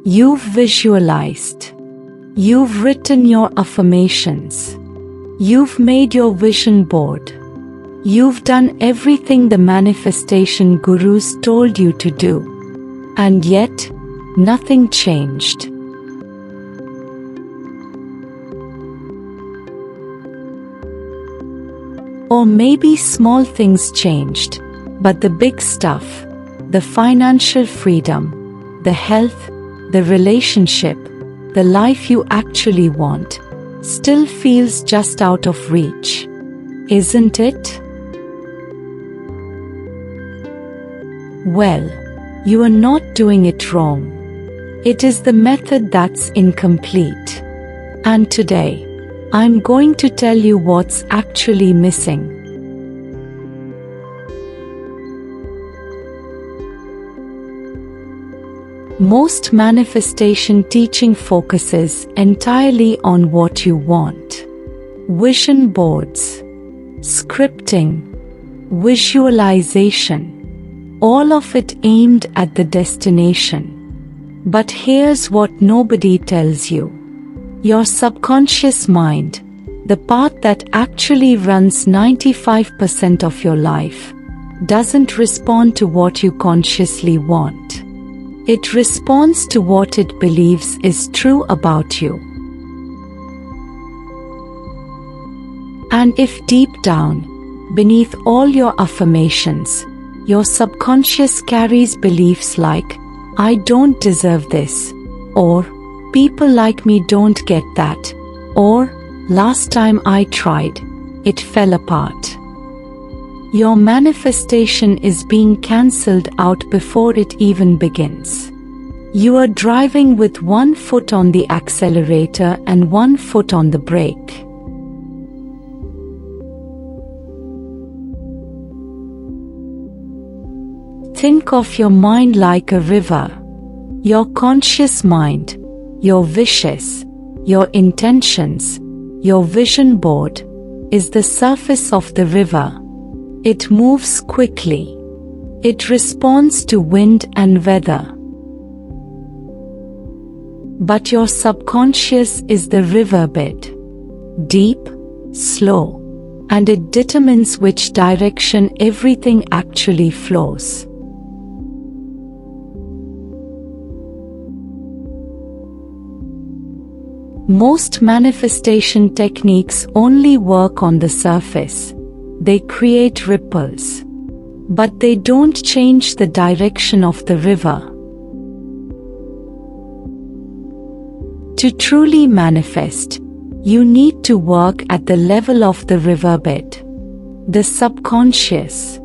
You've visualized. You've written your affirmations. You've made your vision board. You've done everything the manifestation gurus told you to do. And yet, nothing changed. Or maybe small things changed, but the big stuff, the financial freedom, the health, the relationship, the life you actually want, still feels just out of reach. Isn't it? Well, you are not doing it wrong. It is the method that's incomplete. And today, I'm going to tell you what's actually missing. Most manifestation teaching focuses entirely on what you want. Vision boards, scripting, visualization, all of it aimed at the destination. But here's what nobody tells you. Your subconscious mind, the part that actually runs 95% of your life, doesn't respond to what you consciously want. It responds to what it believes is true about you. And if deep down, beneath all your affirmations, your subconscious carries beliefs like, I don't deserve this, or people like me don't get that, or last time I tried, it fell apart. Your manifestation is being cancelled out before it even begins. You are driving with one foot on the accelerator and one foot on the brake. Think of your mind like a river. Your conscious mind, your wishes, your intentions, your vision board, is the surface of the river. It moves quickly. It responds to wind and weather. But your subconscious is the riverbed. Deep, slow, and it determines which direction everything actually flows. Most manifestation techniques only work on the surface. They create ripples, but they don't change the direction of the river. To truly manifest, you need to work at the level of the riverbed, the subconscious,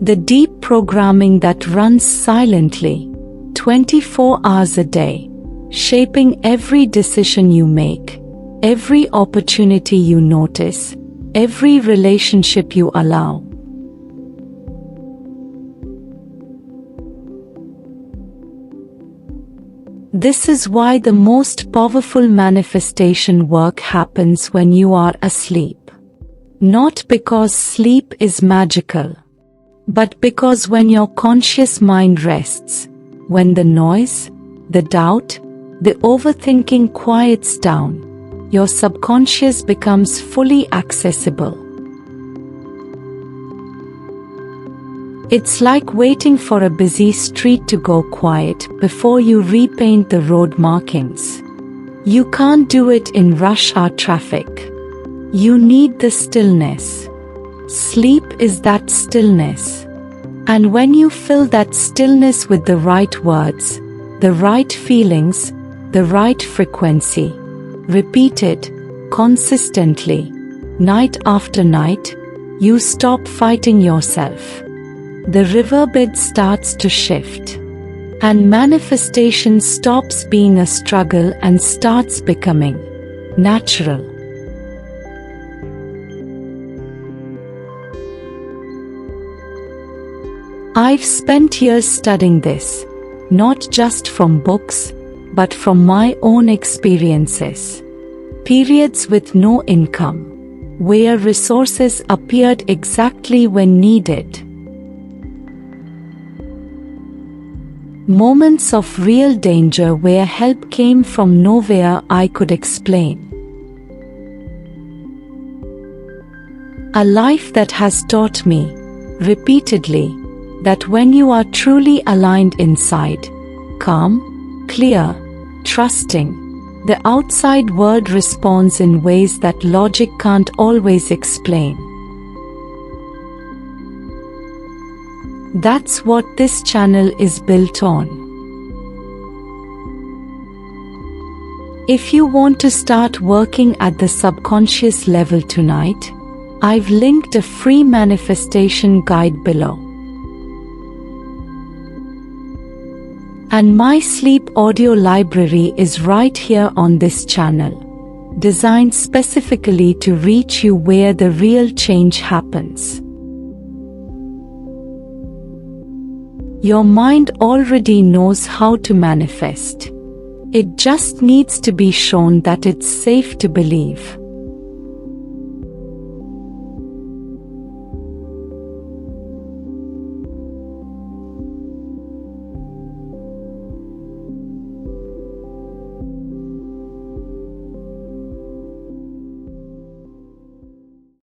the deep programming that runs silently, 24 hours a day, shaping every decision you make, every opportunity you notice, every relationship you allow. This is why the most powerful manifestation work happens when you are asleep. Not because sleep is magical, but because when your conscious mind rests, when the noise, the doubt, the overthinking quiets down, your subconscious becomes fully accessible. It's like waiting for a busy street to go quiet before you repaint the road markings. You can't do it in rush hour traffic. You need the stillness. Sleep is that stillness. And when you fill that stillness with the right words, the right feelings, the right frequency, repeat it consistently, night after night, you stop fighting yourself. The riverbed starts to shift, and manifestation stops being a struggle and starts becoming natural. I've spent years studying this, not just from books, but from my own experiences. Periods with no income, where resources appeared exactly when needed. Moments of real danger where help came from nowhere I could explain. A life that has taught me, repeatedly, that when you are truly aligned inside, calm, clear, trusting, the outside world responds in ways that logic can't always explain. That's what this channel is built on. If you want to start working at the subconscious level tonight, I've linked a free manifestation guide below. And my sleep audio library is right here on this channel, designed specifically to reach you where the real change happens. Your mind already knows how to manifest. It just needs to be shown that it's safe to believe.